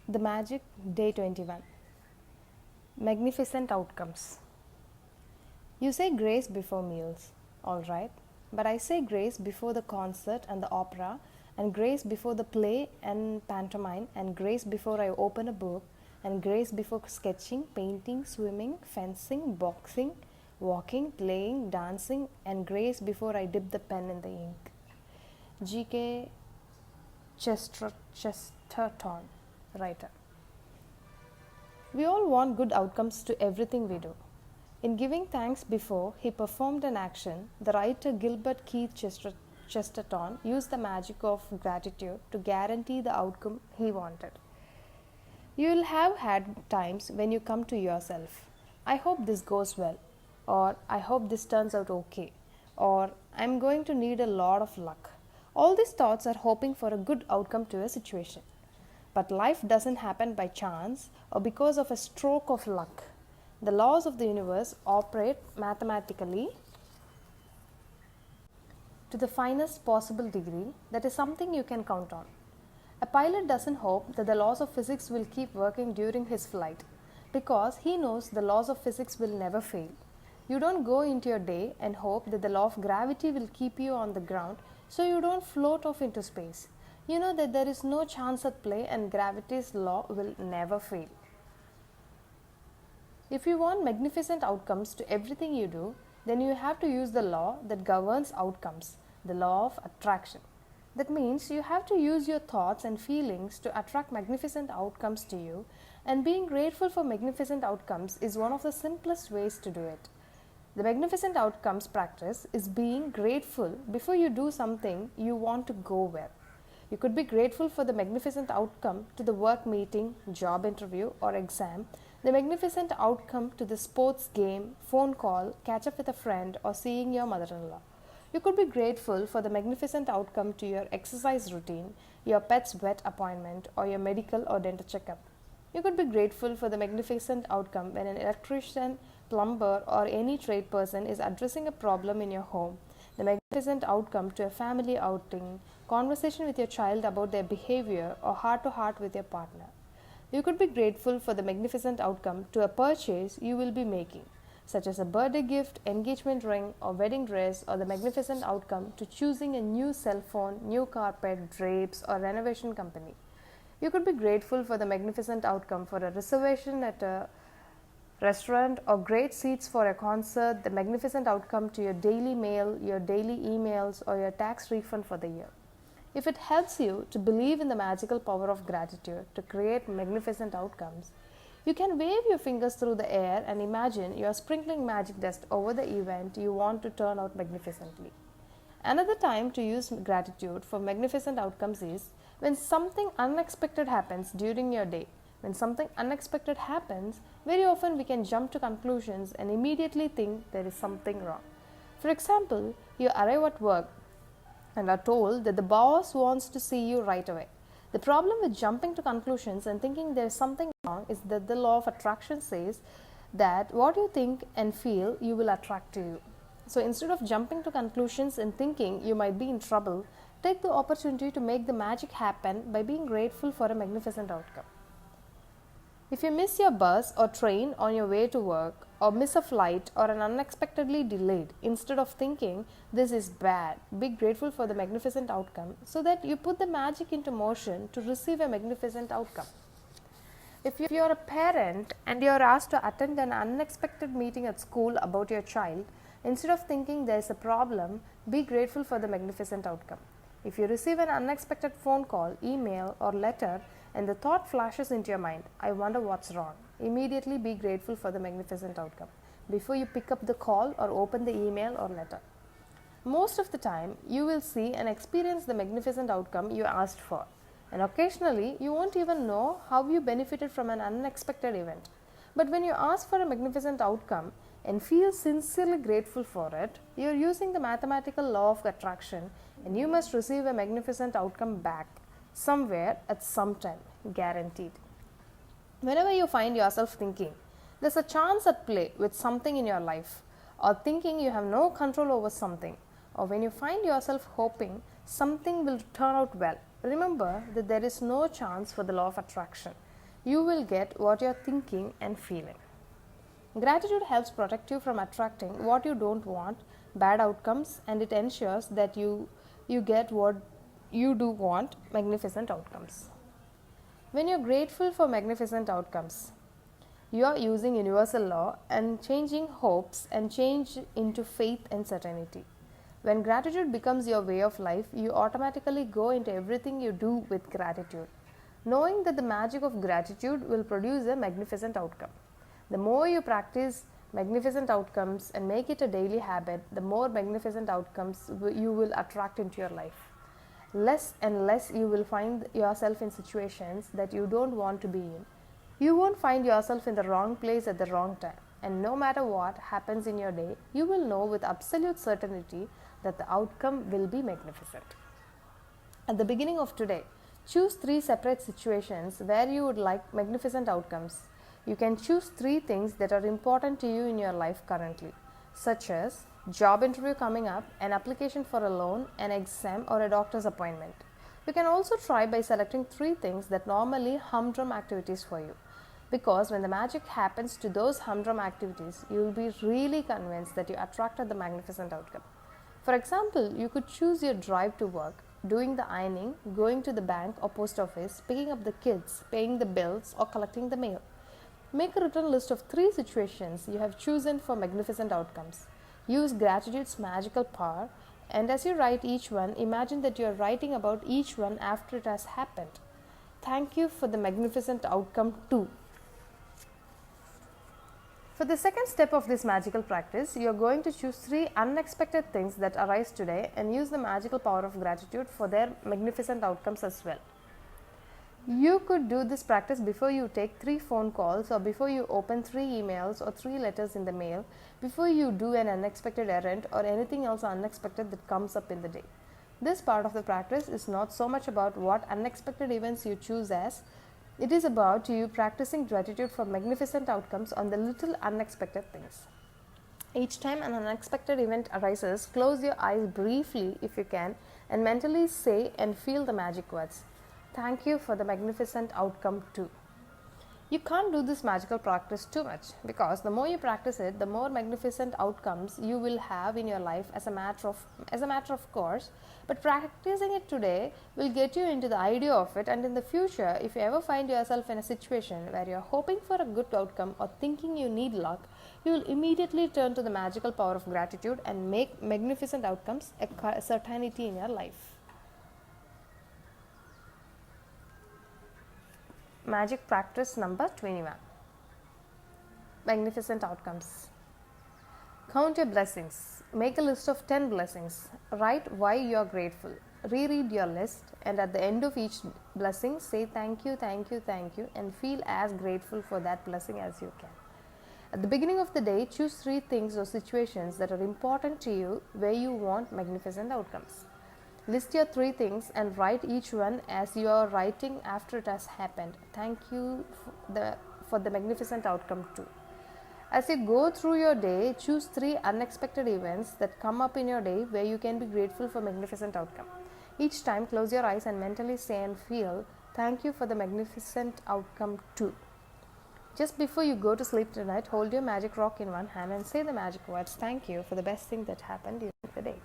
The Magic, Day 21. Magnificent Outcomes. You say grace before meals, alright, but I say grace before the concert and the opera, and grace before the play and pantomime, and grace before I open a book, and grace before sketching, painting, swimming, fencing, boxing, walking, playing, dancing, and grace before I dip the pen in the ink. G.K. Chesterton, writer. We all want good outcomes to everything we do. In giving thanks before he performed an action, the writer Gilbert Keith Chesterton used the magic of gratitude to guarantee the outcome he wanted. You will have had times when you come to yourself, I hope this goes well, or I hope this turns out okay, or I'm going to need a lot of luck. All these thoughts are hoping for a good outcome to a situation. But life doesn't happen by chance or because of a stroke of luck. The laws of the universe operate mathematically to the finest possible degree. That is something you can count on. A pilot doesn't hope that the laws of physics will keep working during his flight because he knows the laws of physics will never fail. You don't go into your day and hope that the law of gravity will keep you on the ground so you don't float off into space. You know that there is no chance at play and gravity's law will never fail. If you want magnificent outcomes to everything you do, then you have to use the law that governs outcomes, the law of attraction. That means you have to use your thoughts and feelings to attract magnificent outcomes to you, and being grateful for magnificent outcomes is one of the simplest ways to do it. The magnificent outcomes practice is being grateful before you do something you want to go well. You could be grateful for the magnificent outcome to the work meeting, job interview, or exam, the magnificent outcome to the sports game, phone call, catch up with a friend, or seeing your mother-in-law. You could be grateful for the magnificent outcome to your exercise routine, your pet's vet appointment, or your medical or dental checkup. You could be grateful for the magnificent outcome when an electrician, plumber, or any trade person is addressing a problem in your home, the magnificent outcome to a family outing, conversation with your child about their behavior, or heart-to-heart with your partner. You could be grateful for the magnificent outcome to a purchase you will be making, such as a birthday gift, engagement ring, or wedding dress, or the magnificent outcome to choosing a new cell phone, new carpet, drapes, or renovation company. You could be grateful for the magnificent outcome for a reservation at a restaurant or great seats for a concert, the magnificent outcome to your daily mail, your daily emails, or your tax refund for the year. If it helps you to believe in the magical power of gratitude to create magnificent outcomes, you can wave your fingers through the air and imagine you are sprinkling magic dust over the event you want to turn out magnificently. Another time to use gratitude for magnificent outcomes is when something unexpected happens during your day. When something unexpected happens, very often we can jump to conclusions and immediately think there is something wrong. For example, you arrive at work and are told that the boss wants to see you right away. The problem with jumping to conclusions and thinking there is something wrong is that the law of attraction says that what you think and feel you will attract to you. So instead of jumping to conclusions and thinking you might be in trouble, take the opportunity to make the magic happen by being grateful for a magnificent outcome. If you miss your bus or train on your way to work, or miss a flight or an unexpectedly delayed, instead of thinking this is bad, be grateful for the magnificent outcome so that you put the magic into motion to receive a magnificent outcome. If you are a parent and you are asked to attend an unexpected meeting at school about your child, instead of thinking there is a problem, be grateful for the magnificent outcome. If you receive an unexpected phone call, email, or letter, and the thought flashes into your mind, I wonder what's wrong, immediately be grateful for the magnificent outcome before you pick up the call or open the email or letter. Most of the time, you will see and experience the magnificent outcome you asked for, and occasionally you won't even know how you benefited from an unexpected event. But when you ask for a magnificent outcome and feel sincerely grateful for it, you are using the mathematical law of attraction, and you must receive a magnificent outcome back somewhere at some time, guaranteed. Whenever you find yourself thinking there's a chance at play with something in your life, or thinking you have no control over something, or when you find yourself hoping something will turn out well, remember that there is no chance for the law of attraction. you will get what you're thinking and feeling. Gratitude helps protect you from attracting what you don't want, bad outcomes, and it ensures that you get what you do want, magnificent outcomes. When you're grateful for magnificent outcomes, you are using universal law and changing hopes and change into faith and certainty. When gratitude becomes your way of life, you automatically go into everything you do with gratitude, knowing that the magic of gratitude will produce a magnificent outcome. The more you practice magnificent outcomes and make it a daily habit, the more magnificent outcomes you will attract into your life. Less and less you will find yourself in situations that you don't want to be in. You won't find yourself in the wrong place at the wrong time, and no matter what happens in your day, you will know with absolute certainty that the outcome will be magnificent. At the beginning of today, choose 3 separate situations where you would like magnificent outcomes. You can choose 3 things that are important to you in your life currently, such as job interview coming up, an application for a loan, an exam, or a doctor's appointment. You can also try by selecting 3 things that normally humdrum activities for you, because when the magic happens to those humdrum activities, you will be really convinced that you attracted the magnificent outcome. For example, you could choose your drive to work, doing the ironing, going to the bank or post office, picking up the kids, paying the bills, or collecting the mail. Make a written list of 3 situations you have chosen for magnificent outcomes. Use gratitude's magical power, and as you write each one, imagine that you are writing about each one after it has happened. Thank you for the magnificent outcome too. For the second step of this magical practice, you are going to choose 3 unexpected things that arise today and use the magical power of gratitude for their magnificent outcomes as well. You could do this practice before you take 3 phone calls, or before you open 3 emails or 3 letters in the mail, before you do an unexpected errand or anything else unexpected that comes up in the day. This part of the practice is not so much about what unexpected events you choose as it is about you practicing gratitude for magnificent outcomes on the little unexpected things. Each time an unexpected event arises, close your eyes briefly if you can and mentally say and feel the magic words. Thank you for the magnificent outcome too. You can't do this magical practice too much, because the more you practice it, the more magnificent outcomes you will have in your life as a matter of course. But practicing it today will get you into the idea of it, and in the future, if you ever find yourself in a situation where you are hoping for a good outcome or thinking you need luck, you will immediately turn to the magical power of gratitude and make magnificent outcomes a certainty in your life. Magic practice number 21. Magnificent outcomes. Count your blessings. Make a list of 10 blessings. Write why you are grateful. Reread your list, and at the end of each blessing, say thank you, thank you, thank you, and feel as grateful for that blessing as you can. At the beginning of the day, choose 3 things or situations that are important to you where you want magnificent outcomes. List your 3 things and write each one as you are writing after it has happened. Thank you for the magnificent outcome too. As you go through your day, choose 3 unexpected events that come up in your day where you can be grateful for magnificent outcome. Each time, close your eyes and mentally say and feel, thank you for the magnificent outcome too. Just before you go to sleep tonight, hold your magic rock in one hand and say the magic words, thank you for the best thing that happened during the day.